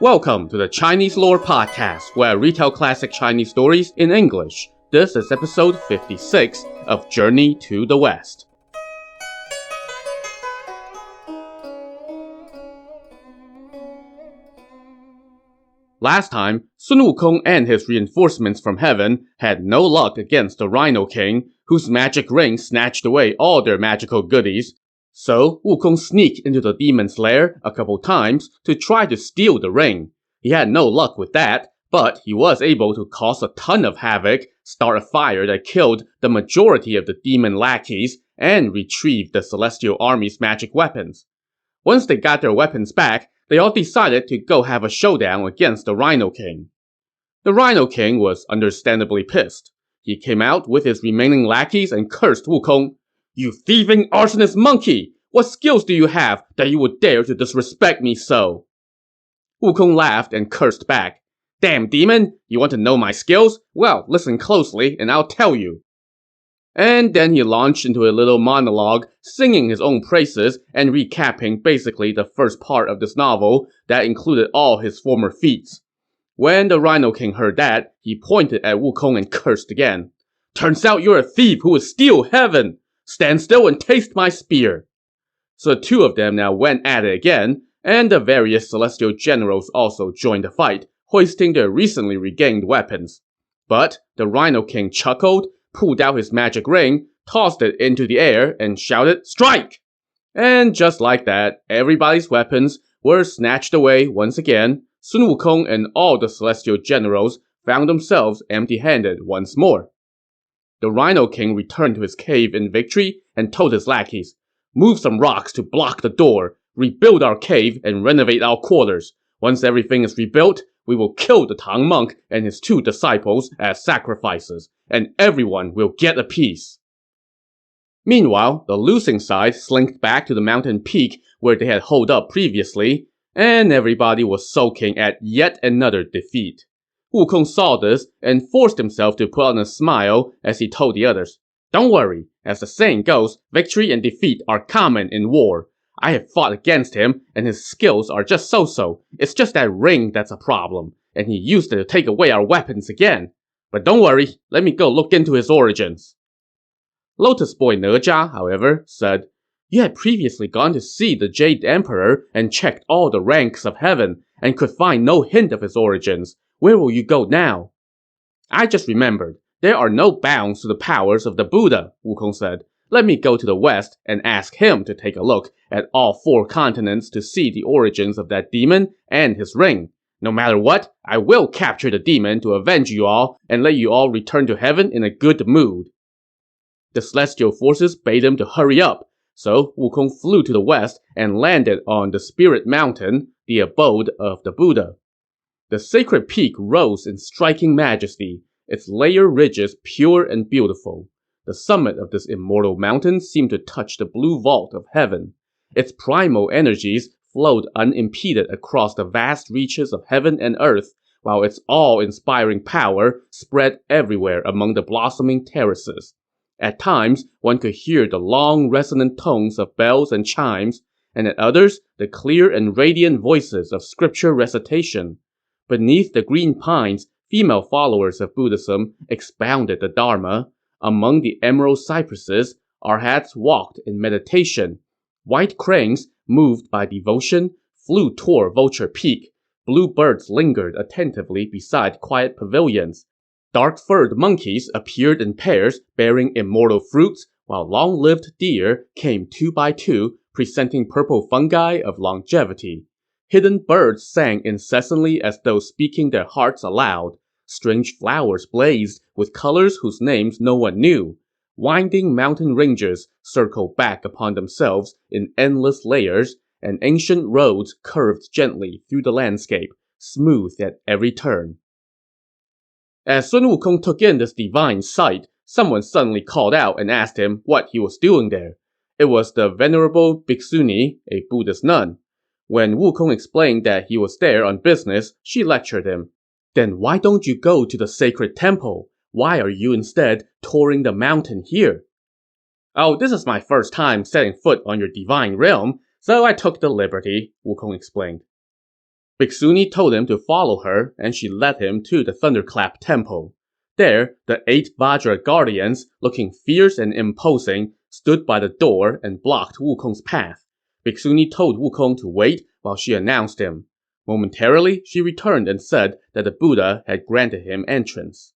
Welcome to the Chinese Lore Podcast, where I retell classic Chinese stories in English. This is episode 56 of Journey to the West. Last time, Sun Wukong and his reinforcements from heaven had no luck against the Rhino King, whose magic ring snatched away all their magical goodies. So, Wukong sneaked into the demon's lair a couple times to try to steal the ring. He had no luck with that, but he was able to cause a ton of havoc, start a fire that killed the majority of the demon lackeys, and retrieve the Celestial Army's magic weapons. Once they got their weapons back, they all decided to go have a showdown against the Rhino King. The Rhino King was understandably pissed. He came out with his remaining lackeys and cursed Wukong. "You thieving arsonist monkey! What skills do you have that you would dare to disrespect me so?" Wukong laughed and cursed back. "Damn demon! You want to know my skills? Well, listen closely and I'll tell you." And then he launched into a little monologue, singing his own praises and recapping basically the first part of this novel that included all his former feats. When the Rhino King heard that, he pointed at Wukong and cursed again. "Turns out you're a thief who would steal heaven! Stand still and taste my spear." So the two of them now went at it again, and the various celestial generals also joined the fight, hoisting their recently regained weapons. But the Rhino King chuckled, pulled out his magic ring, tossed it into the air, and shouted, "Strike!" And just like that, everybody's weapons were snatched away once again. Sun Wukong and all the celestial generals found themselves empty-handed once more. The Rhino King returned to his cave in victory and told his lackeys, "Move some rocks to block the door, rebuild our cave, and renovate our quarters. Once everything is rebuilt, we will kill the Tang monk and his 2 disciples as sacrifices, and everyone will get a piece." Meanwhile, the losing side slinked back to the mountain peak where they had holed up previously, and everybody was sulking at yet another defeat. Wukong saw this and forced himself to put on a smile as he told the others, "Don't worry, as the saying goes, victory and defeat are common in war. I have fought against him, and his skills are just so-so. It's just that ring that's a problem, and he used it to take away our weapons again. But don't worry, let me go look into his origins." Lotus Boy Ne Zha, however, said, "You had previously gone to see the Jade Emperor and checked all the ranks of heaven, and could find no hint of his origins. Where will you go now?" "I just remembered. There are no bounds to the powers of the Buddha," Wukong said. "Let me go to the west and ask him to take a look at all 4 continents to see the origins of that demon and his ring. No matter what, I will capture the demon to avenge you all and let you all return to heaven in a good mood." The celestial forces bade him to hurry up, so Wukong flew to the west and landed on the Spirit Mountain, the abode of the Buddha. The sacred peak rose in striking majesty, its layered ridges pure and beautiful. The summit of this immortal mountain seemed to touch the blue vault of heaven. Its primal energies flowed unimpeded across the vast reaches of heaven and earth, while its awe-inspiring power spread everywhere among the blossoming terraces. At times, one could hear the long, resonant tones of bells and chimes, and at others, the clear and radiant voices of scripture recitation. Beneath the green pines, female followers of Buddhism expounded the Dharma. Among the emerald cypresses, arhats walked in meditation. White cranes, moved by devotion, flew toward Vulture Peak. Blue birds lingered attentively beside quiet pavilions. Dark-furred monkeys appeared in pairs bearing immortal fruits, while long-lived deer came 2 by 2, presenting purple fungi of longevity. Hidden birds sang incessantly as though speaking their hearts aloud. Strange flowers blazed with colors whose names no one knew. Winding mountain ranges circled back upon themselves in endless layers, and ancient roads curved gently through the landscape, smooth at every turn. As Sun Wukong took in this divine sight, someone suddenly called out and asked him what he was doing there. It was the venerable Bhikshuni, a Buddhist nun. When Wukong explained that he was there on business, she lectured him. "Then why don't you go to the sacred temple? Why are you instead touring the mountain here?" "Oh, this is my first time setting foot on your divine realm, so I took the liberty," Wukong explained. Bixuni told him to follow her, and she led him to the Thunderclap Temple. There, the 8 Vajra guardians, looking fierce and imposing, stood by the door and blocked Wukong's path. Bixuni told Wukong to wait while she announced him. Momentarily, she returned and said that the Buddha had granted him entrance.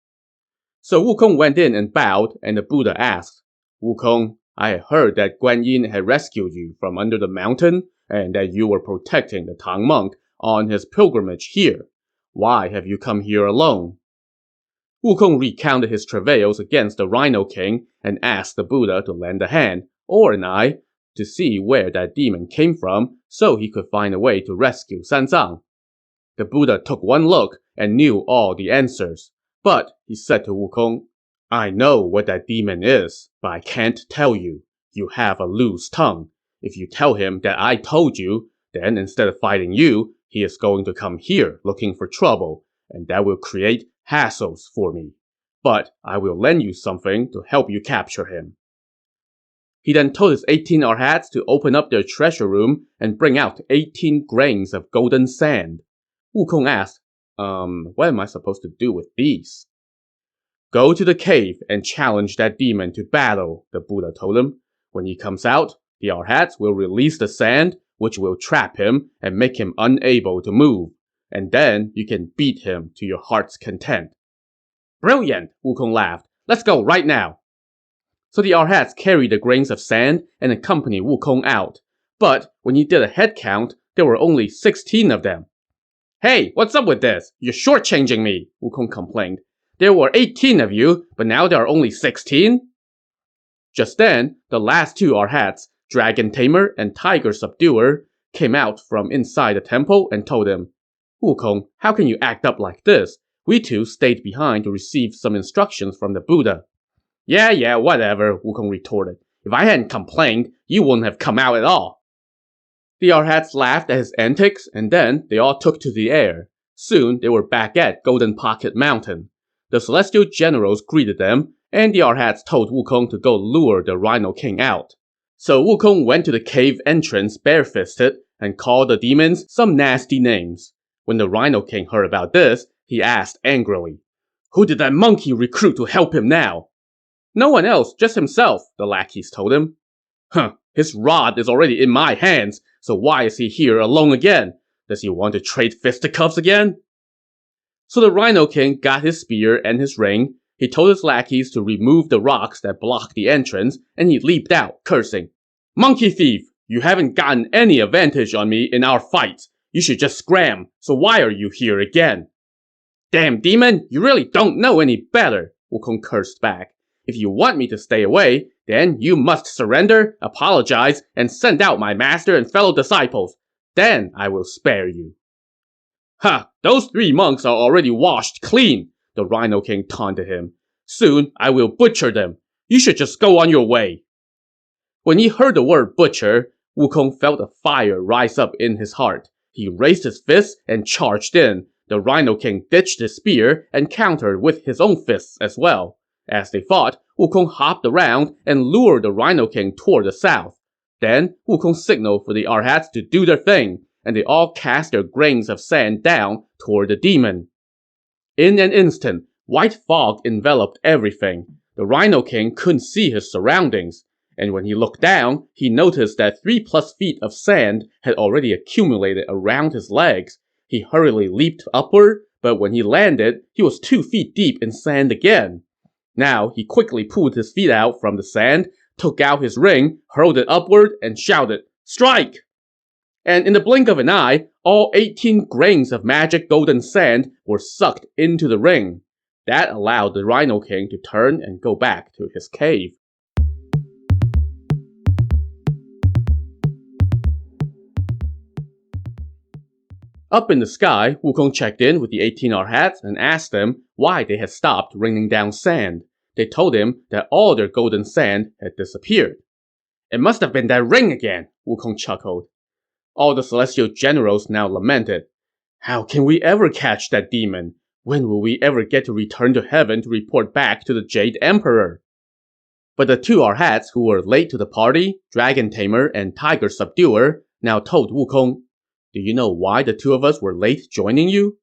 So Wukong went in and bowed, and the Buddha asked, "Wukong, I had heard that Guan Yin had rescued you from under the mountain, and that you were protecting the Tang monk on his pilgrimage here. Why have you come here alone?" Wukong recounted his travails against the Rhino King and asked the Buddha to lend a hand, or an eye, to see where that demon came from so he could find a way to rescue Sanzang. The Buddha took one look and knew all the answers. But, he said to Wukong, "I know what that demon is, but I can't tell you. You have a loose tongue. If you tell him that I told you, then instead of fighting you, he is going to come here looking for trouble, and that will create hassles for me. But I will lend you something to help you capture him." He then told his 18 arhats to open up their treasure room and bring out 18 grains of golden sand. Wukong asked, what am I supposed to do with these? "Go to the cave and challenge that demon to battle," the Buddha told him. "When he comes out, the arhats will release the sand, which will trap him and make him unable to move. And then you can beat him to your heart's content." "Brilliant!" Wukong laughed. "Let's go right now." So the arhats carried the grains of sand and accompanied Wukong out. But when he did a head count, there were only 16 of them. "Hey, what's up with this? You're shortchanging me," Wukong complained. "There were 18 of you, but now there are only 16? Just then, the last 2 arhats, Dragon Tamer and Tiger Subduer, came out from inside the temple and told him, "Wukong, how can you act up like this? We 2 stayed behind to receive some instructions from the Buddha." Yeah, whatever," Wukong retorted. "If I hadn't complained, you wouldn't have come out at all." The arhats laughed at his antics, and then they all took to the air. Soon, they were back at Golden Pocket Mountain. The celestial generals greeted them, and the arhats told Wukong to go lure the Rhino King out. So Wukong went to the cave entrance barefisted and called the demons some nasty names. When the Rhino King heard about this, he asked angrily, "Who did that monkey recruit to help him now?" "No one else, just himself," the lackeys told him. His rod is already in my hands, so why is he here alone again? Does he want to trade fisticuffs again?" So the Rhino King got his spear and his ring. He told his lackeys to remove the rocks that blocked the entrance, and he leaped out, cursing, "Monkey thief! You haven't gotten any advantage on me in our fights. You should just scram, so why are you here again?" "Damn demon, you really don't know any better," Wukong cursed back. "If you want me to stay away, then you must surrender, apologize, and send out my master and fellow disciples. Then I will spare you." "Ha! Those 3 monks are already washed clean," the Rhino King taunted him. "Soon I will butcher them. You should just go on your way." When he heard the word butcher, Wukong felt a fire rise up in his heart. He raised his fist and charged in. The Rhino King ditched his spear and countered with his own fists as well. As they fought, Wukong hopped around and lured the Rhino King toward the south. Then, Wukong signaled for the arhats to do their thing, and they all cast their grains of sand down toward the demon. In an instant, white fog enveloped everything. The Rhino King couldn't see his surroundings. And when he looked down, he noticed that 3+ feet of sand had already accumulated around his legs. He hurriedly leaped upward, but when he landed, he was 2 feet deep in sand again. Now, he quickly pulled his feet out from the sand, took out his ring, hurled it upward, and shouted, "Strike!" And in the blink of an eye, all 18 grains of magic golden sand were sucked into the ring. That allowed the Rhino King to turn and go back to his cave. Up in the sky, Wukong checked in with the 18 arhats and asked them why they had stopped raining down sand. They told him that all their golden sand had disappeared. "It must have been that ring again," Wukong chuckled. All the celestial generals now lamented. "How can we ever catch that demon? When will we ever get to return to heaven to report back to the Jade Emperor?" But the 2 arhats who were late to the party, Dragon Tamer and Tiger Subduer, now told Wukong, Do you know why the two of us were late joining you?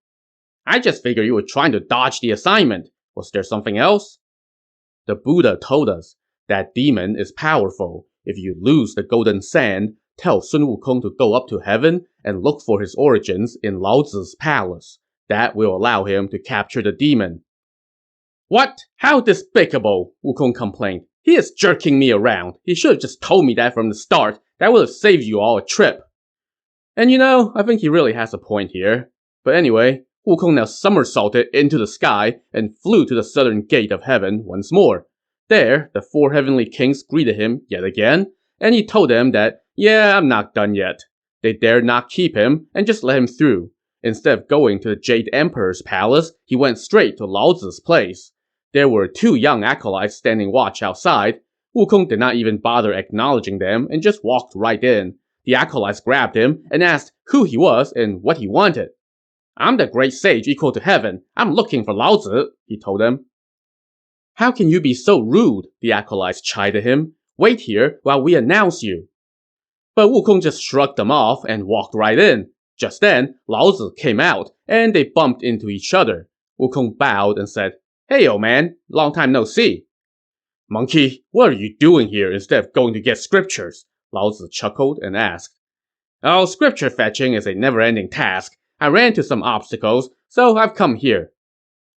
I just figured you were trying to dodge the assignment. Was there something else? The Buddha told us that demon is powerful. If you lose the golden sand, tell Sun Wukong to go up to heaven and look for his origins in Lao Tzu's palace. That will allow him to capture the demon. What? How despicable, Wukong complained. He is jerking me around. He should have just told me that from the start. That would have saved you all a trip. And I think he really has a point here. But anyway, Wukong now somersaulted into the sky and flew to the southern gate of heaven once more. There, the four heavenly kings greeted him yet again, and he told them that, yeah, I'm not done yet. They dared not keep him and just let him through. Instead of going to the Jade Emperor's palace, he went straight to Lao Tzu's place. There were two young acolytes standing watch outside. Wukong did not even bother acknowledging them and just walked right in. The acolytes grabbed him and asked who he was and what he wanted. I'm the great sage equal to heaven. I'm looking for Lao Tzu, he told them. How can you be so rude? The acolytes chided him. Wait here while we announce you. But Wukong just shrugged them off and walked right in. Just then, Lao Tzu came out, and they bumped into each other. Wukong bowed and said, Hey, old man, long time no see. Monkey, what are you doing here instead of going to get scriptures? Lao Tzu chuckled and asked. Oh, scripture fetching is a never-ending task. I ran into some obstacles, so I've come here.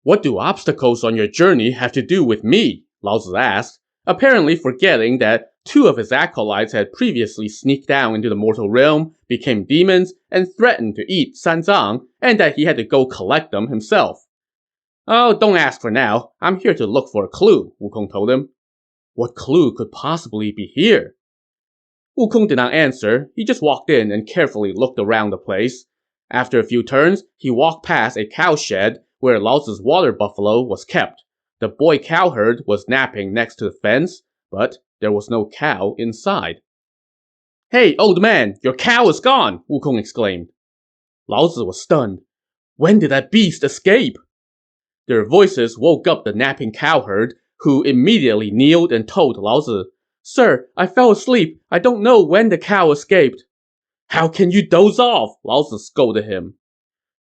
What do obstacles on your journey have to do with me? Lao Tzu asked, apparently forgetting that two of his acolytes had previously sneaked down into the mortal realm, became demons, and threatened to eat Sanzang, and that he had to go collect them himself. Oh, don't ask for now. I'm here to look for a clue, Wukong told him. What clue could possibly be here? Wukong did not answer. He just walked in and carefully looked around the place. After a few turns, he walked past a cowshed where Lao Tzu's water buffalo was kept. The boy cowherd was napping next to the fence, but there was no cow inside. Hey, old man, your cow is gone, Wukong exclaimed. Lao Tzu was stunned. When did that beast escape? Their voices woke up the napping cowherd, who immediately kneeled and told Lao Tzu, Sir, I fell asleep. I don't know when the cow escaped. How can you doze off? Lao Tzu scolded him.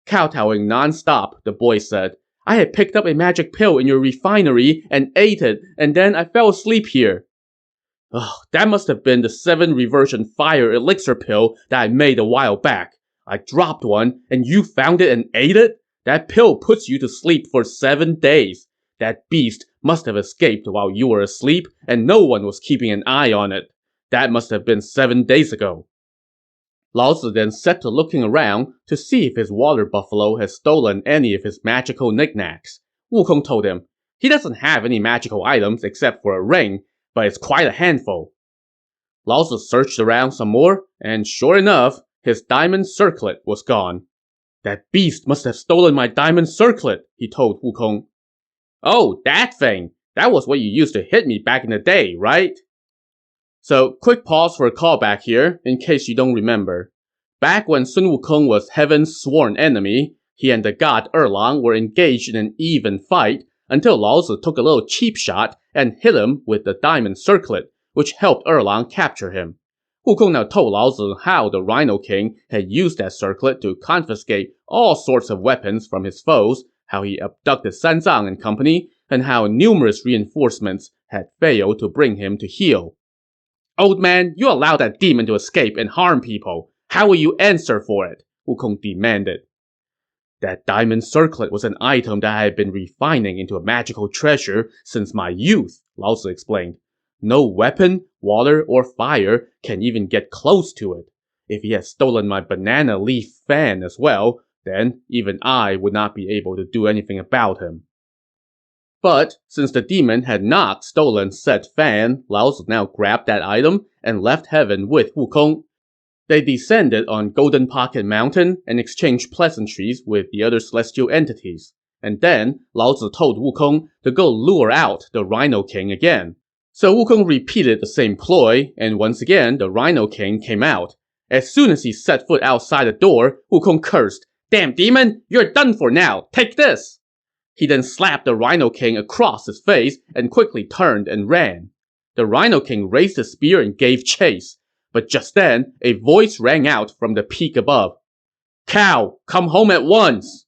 Kowtowing non-stop, the boy said, I had picked up a magic pill in your refinery and ate it, and then I fell asleep here. Oh, that must have been the 7 reversion fire elixir pill that I made a while back. I dropped one, and you found it and ate it? That pill puts you to sleep for 7 days. That beast must have escaped while you were asleep, and no one was keeping an eye on it. That must have been 7 days ago. Lao Tzu then set to looking around to see if his water buffalo had stolen any of his magical knickknacks. Wukong told him, he doesn't have any magical items except for a ring, but it's quite a handful. Lao Tzu searched around some more, and sure enough, his diamond circlet was gone. That beast must have stolen my diamond circlet, he told Wukong. Oh, that thing! That was what you used to hit me back in the day, right? So, quick pause for a callback here, in case you don't remember. Back when Sun Wukong was Heaven's sworn enemy, he and the god Erlang were engaged in an even fight until Lao Tzu took a little cheap shot and hit him with the diamond circlet, which helped Erlang capture him. Wukong now told Lao Tzu how the Rhino King had used that circlet to confiscate all sorts of weapons from his foes, how he abducted Sanzang and company, and how numerous reinforcements had failed to bring him to heel. Old man, you allowed that demon to escape and harm people. How will you answer for it? Wukong demanded. That diamond circlet was an item that I had been refining into a magical treasure since my youth, Lao Tzu explained. No weapon, water, or fire can even get close to it. If he had stolen my banana leaf fan as well, then even I would not be able to do anything about him. But since the demon had not stolen said fan, Lao Tzu now grabbed that item and left heaven with Wukong. They descended on Golden Pocket Mountain and exchanged pleasantries with the other celestial entities. And then, Lao Tzu told Wukong to go lure out the Rhino King again. So Wukong repeated the same ploy, and once again the Rhino King came out. As soon as he set foot outside the door, Wukong cursed, Damn demon, you're done for now, take this! He then slapped the Rhino King across his face and quickly turned and ran. The Rhino King raised his spear and gave chase. But just then, a voice rang out from the peak above. "Cow, come home at once!"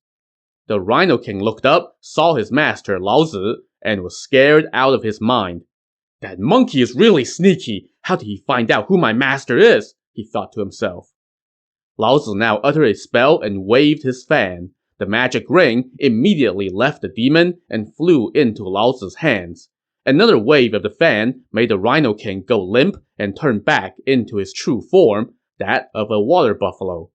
The Rhino King looked up, saw his master Lao Zi, and was scared out of his mind. That monkey is really sneaky. How did he find out who my master is? He thought to himself. Lao Zi now uttered a spell and waved his fan. The magic ring immediately left the demon and flew into Lao Zi's hands. Another wave of the fan made the Rhino King go limp and turn back into his true form, that of a water buffalo.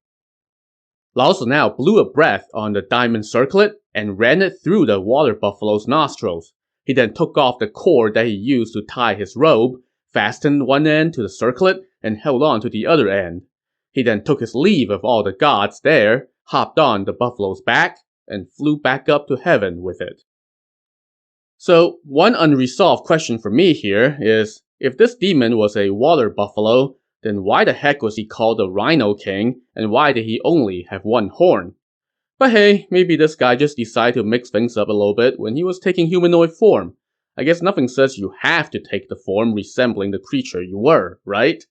Lao Zi now blew a breath on the diamond circlet and ran it through the water buffalo's nostrils. He then took off the cord that he used to tie his robe, fastened one end to the circlet, and held on to the other end. He then took his leave of all the gods there, hopped on the buffalo's back, and flew back up to heaven with it. So, one unresolved question for me here is, if this demon was a water buffalo, then why the heck was he called the Rhino King, and why did he only have one horn? But hey, maybe this guy just decided to mix things up a little bit when he was taking humanoid form. I guess nothing says you have to take the form resembling the creature you were, right?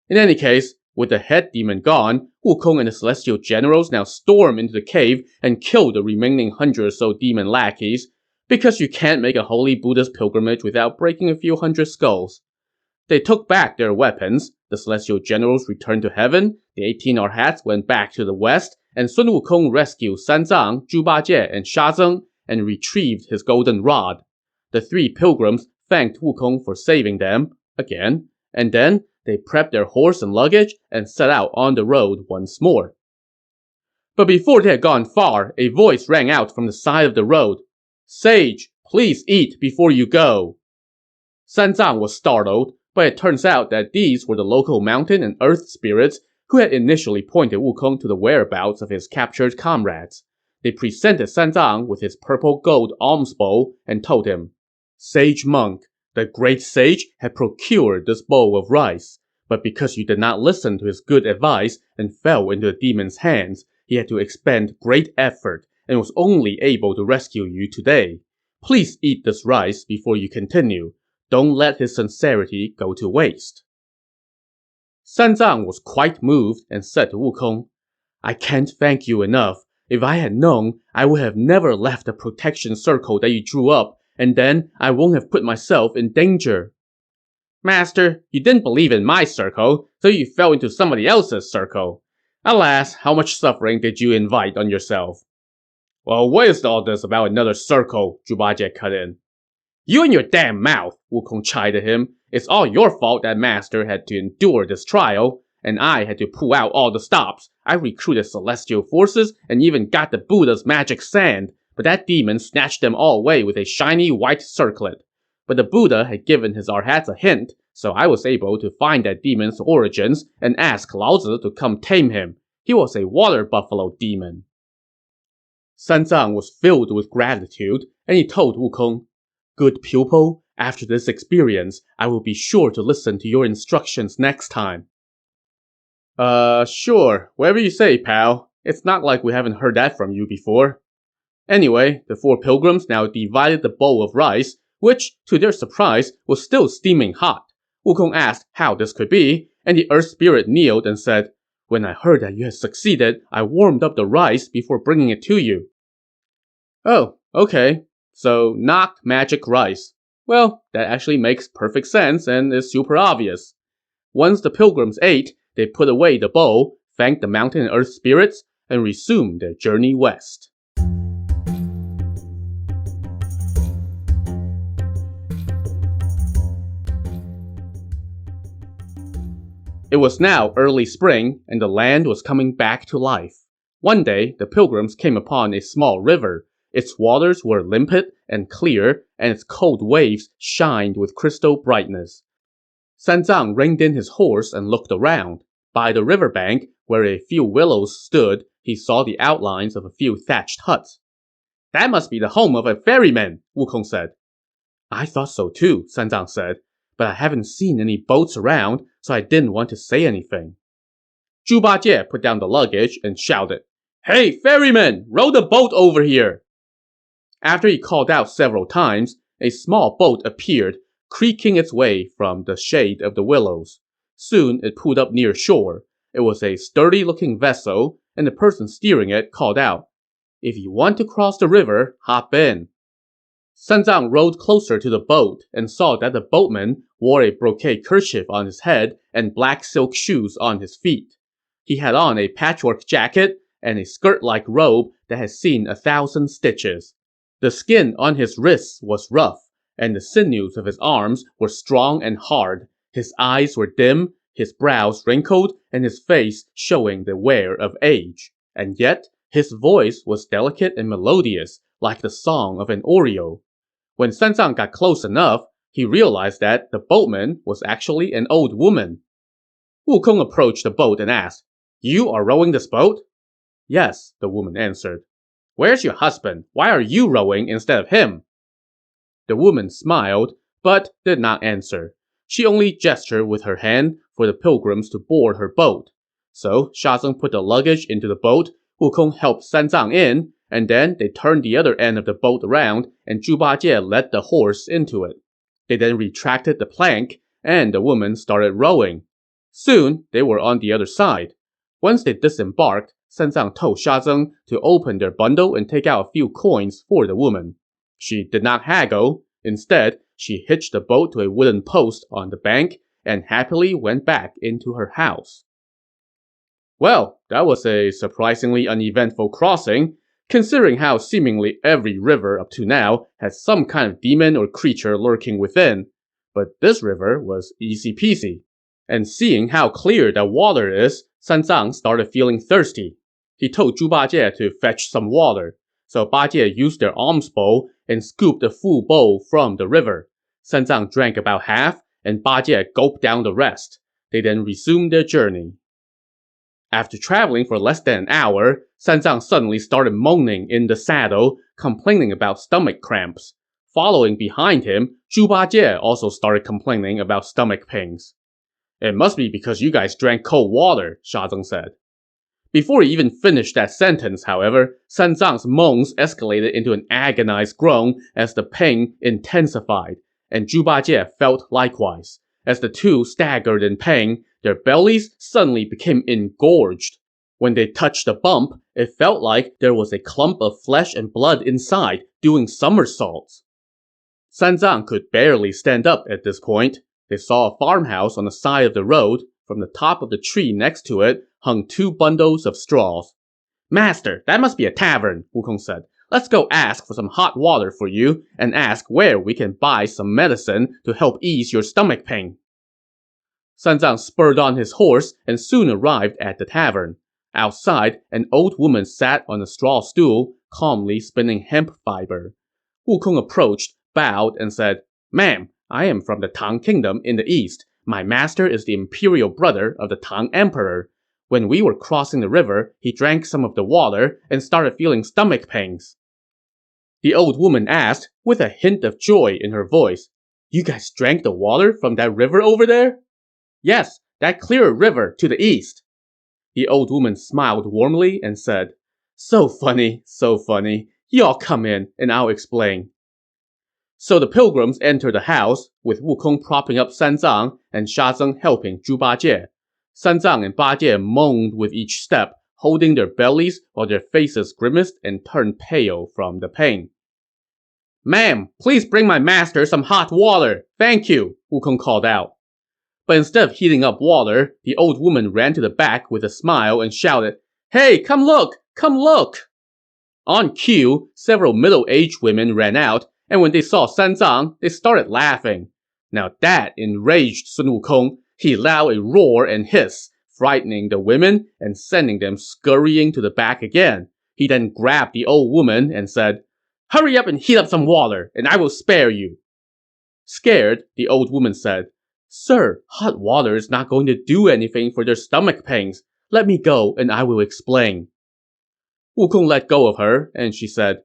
In any case, with the head demon gone, Wukong and the celestial generals now storm into the cave and kill the remaining 100 or so demon lackeys, because you can't make a holy Buddhist pilgrimage without breaking a few hundred skulls. They took back their weapons, the celestial generals returned to heaven, the 18 Arhats went back to the west, and Sun Wukong rescued Sanzang, Zhu Bajie, and Sha Zeng, and retrieved his golden rod. The three pilgrims thanked Wukong for saving them, again, and then they prepped their horse and luggage and set out on the road once more. But before they had gone far, a voice rang out from the side of the road. "Sage, please eat before you go." Sanzang was startled, but it turns out that these were the local mountain and earth spirits who had initially pointed Wukong to the whereabouts of his captured comrades. They presented Sanzang with his purple gold alms bowl and told him, "Sage monk, the great sage had procured this bowl of rice, but because you did not listen to his good advice and fell into the demon's hands, he had to expend great effort and was only able to rescue you today. Please eat this rice before you continue. Don't let his sincerity go to waste." Sanzang was quite moved and said to Wukong, "I can't thank you enough. If I had known, I would have never left the protection circle that you drew up, and then I won't have put myself in danger." "Master, you didn't believe in my circle, so you fell into somebody else's circle. Alas, how much suffering did you invite on yourself?" "Well, what is all this about another circle?" Zhu Bajie cut in. "You and your damn mouth," Wukong chided him. "It's all your fault that Master had to endure this trial, and I had to pull out all the stops. I recruited celestial forces and even got the Buddha's magic sand, but that demon snatched them all away with a shiny white circlet. But the Buddha had given his Arhats a hint, so I was able to find that demon's origins and ask Lao Zi to come tame him. He was a water buffalo demon." Sanzang was filled with gratitude, and he told Wukong, "Good pupil, after this experience, I will be sure to listen to your instructions next time." Sure, whatever you say, pal. It's not like we haven't heard that from you before." Anyway, the four pilgrims now divided the bowl of rice, which, to their surprise, was still steaming hot. Wukong asked how this could be, and the earth spirit kneeled and said, "When I heard that you had succeeded, I warmed up the rice before bringing it to you." "Oh, okay. So, not magic rice. Well, that actually makes perfect sense and is super obvious." Once the pilgrims ate, they put away the bowl, thanked the mountain and earth spirits, and resumed their journey west. It was now early spring, and the land was coming back to life. One day, the pilgrims came upon a small river. Its waters were limpid and clear, and its cold waves shined with crystal brightness. Sanzang reined in his horse and looked around. By the riverbank, where a few willows stood, he saw the outlines of a few thatched huts. "That must be the home of a ferryman," Wukong said. "I thought so too," Sanzang said, "but I haven't seen any boats around, so I didn't want to say anything." Zhu Bajie put down the luggage and shouted, "Hey, ferryman, row the boat over here!" After he called out several times, a small boat appeared, creaking its way from the shade of the willows. Soon it pulled up near shore. It was a sturdy-looking vessel, and the person steering it called out, "If you want to cross the river, hop in." Sanzang rowed closer to the boat and saw that the boatman wore a brocade kerchief on his head and black silk shoes on his feet. He had on a patchwork jacket and a skirt-like robe that had seen 1,000 stitches. The skin on his wrists was rough, and the sinews of his arms were strong and hard. His eyes were dim, his brows wrinkled, and his face showing the wear of age. And yet, his voice was delicate and melodious, like the song of an oriole. When Sanzang got close enough, he realized that the boatman was actually an old woman. Wukong approached the boat and asked, "You are rowing this boat?" "Yes," the woman answered. "Where's your husband? Why are you rowing instead of him?" The woman smiled, but did not answer. She only gestured with her hand for the pilgrims to board her boat. So Shazeng put the luggage into the boat, Wukong helped Sanzang in, and then they turned the other end of the boat around, and Zhu Bajie led the horse into it. They then retracted the plank, and the woman started rowing. Soon, they were on the other side. Once they disembarked, Sanzang told Shazeng to open their bundle and take out a few coins for the woman. She did not haggle. Instead, she hitched the boat to a wooden post on the bank and happily went back into her house. Well, that was a surprisingly uneventful crossing, considering how seemingly every river up to now has some kind of demon or creature lurking within. But this river was easy peasy. And seeing how clear the water is, Sanzang started feeling thirsty. He told Zhu Bajie to fetch some water. So Bajie used their alms bowl and scooped a full bowl from the river. Sanzang drank about half, and Bajie gulped down the rest. They then resumed their journey. After traveling for less than an hour, Sanzang suddenly started moaning in the saddle, complaining about stomach cramps. Following behind him, Zhu Bajie also started complaining about stomach pains. "It must be because you guys drank cold water," Shazeng said. Before he even finished that sentence, however, Sanzang's moans escalated into an agonized groan as the pain intensified, and Zhu Bajie felt likewise. As the two staggered in pain, their bellies suddenly became engorged. When they touched the bump, it felt like there was a clump of flesh and blood inside, doing somersaults. Sanzang could barely stand up at this point. They saw a farmhouse on the side of the road. From the top of the tree next to it hung 2 bundles of straws. "Master, that must be a tavern," Wukong said. "Let's go ask for some hot water for you, and ask where we can buy some medicine to help ease your stomach pain." Sanzang spurred on his horse and soon arrived at the tavern. Outside, an old woman sat on a straw stool, calmly spinning hemp fiber. Wukong approached, bowed, and said, "Ma'am, I am from the Tang Kingdom in the east. My master is the imperial brother of the Tang Emperor. When we were crossing the river, he drank some of the water and started feeling stomach pains." The old woman asked, with a hint of joy in her voice, "You guys drank the water from that river over there?" "Yes, that clear river to the east." The old woman smiled warmly and said, so funny. Y'all come in, and I'll explain." So the pilgrims entered the house, with Wukong propping up Sanzang and Shazeng helping Zhu Bajie. Sanzang and Bajie moaned with each step, holding their bellies while their faces grimaced and turned pale from the pain. "Ma'am, please bring my master some hot water. Thank you," Wukong called out. But instead of heating up water, the old woman ran to the back with a smile and shouted, "Hey, come look! Come look!" On cue, several middle-aged women ran out, and when they saw Sanzang, they started laughing. Now that enraged Sun Wukong. He let out a roar and hiss, frightening the women and sending them scurrying to the back again. He then grabbed the old woman and said, "Hurry up and heat up some water, and I will spare you." Scared, the old woman said, "Sir, hot water is not going to do anything for their stomach pains. Let me go and I will explain." Wukong let go of her, and she said,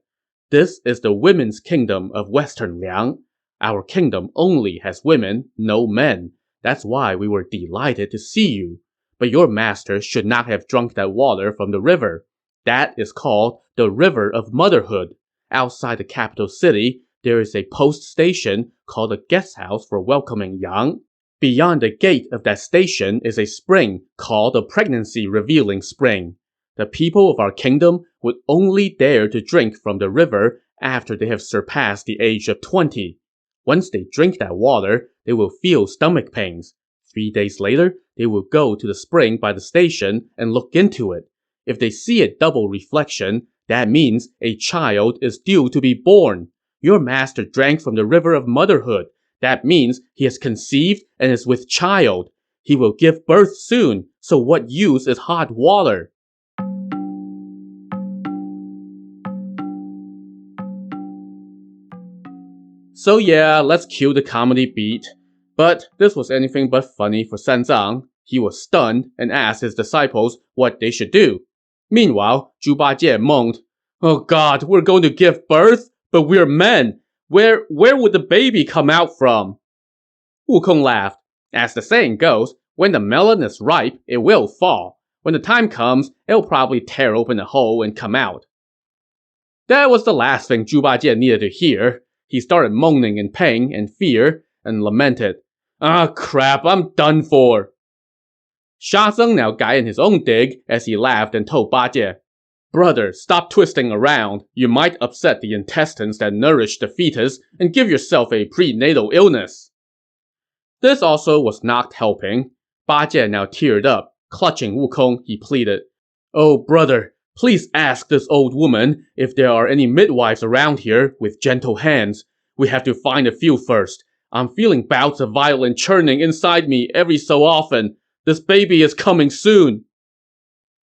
"This is the women's kingdom of Western Liang. Our kingdom only has women, no men. That's why we were delighted to see you. But your master should not have drunk that water from the river. That is called the River of Motherhood. Outside the capital city, there is a post station called a guest house for welcoming Yang. Beyond the gate of that station is a spring called the Pregnancy Revealing Spring. The people of our kingdom would only dare to drink from the river after they have surpassed the age of 20. Once they drink that water, they will feel stomach pains. 3 days later, they will go to the spring by the station and look into it. If they see a double reflection, that means a child is due to be born. Your master drank from the river of motherhood. That means he has conceived and is with child. He will give birth soon, so what use is hot water? So yeah, let's cue the comedy beat. But this was anything but funny for Sanzang. He was stunned and asked his disciples what they should do. Meanwhile, Zhu Bajie moaned, "Oh God, we're going to give birth? But we're men. Where would the baby come out from?" Wukong laughed. As the saying goes, when the melon is ripe, it will fall. When the time comes, it'll probably tear open a hole and come out. That was the last thing Zhu Bajie needed to hear. He started moaning in pain and fear and lamented, "Ah, crap, I'm done for." Sha Zeng now got in his own dig as he laughed and told Bajie, "Brother, stop twisting around. You might upset the intestines that nourish the fetus and give yourself a prenatal illness." This also was not helping. Bajie now teared up. Clutching Wukong, he pleaded, "Oh, brother, please ask this old woman if there are any midwives around here with gentle hands. We have to find a few first. I'm feeling bouts of violent churning inside me every so often. This baby is coming soon."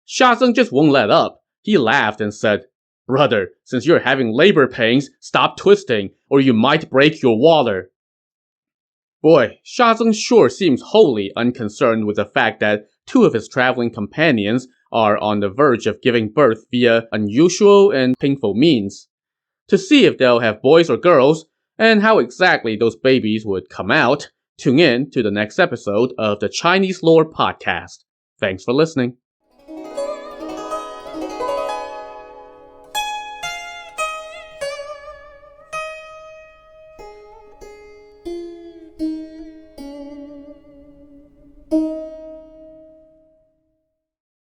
Sha Zeng just won't let up. He laughed and said, "Brother, since you're having labor pains, stop twisting, or you might break your water." Boy, Sha Zeng sure seems wholly unconcerned with the fact that two of his traveling companions are on the verge of giving birth via unusual and painful means. To see if they'll have boys or girls, and how exactly those babies would come out, tune in to the next episode of the Chinese Lore Podcast. Thanks for listening.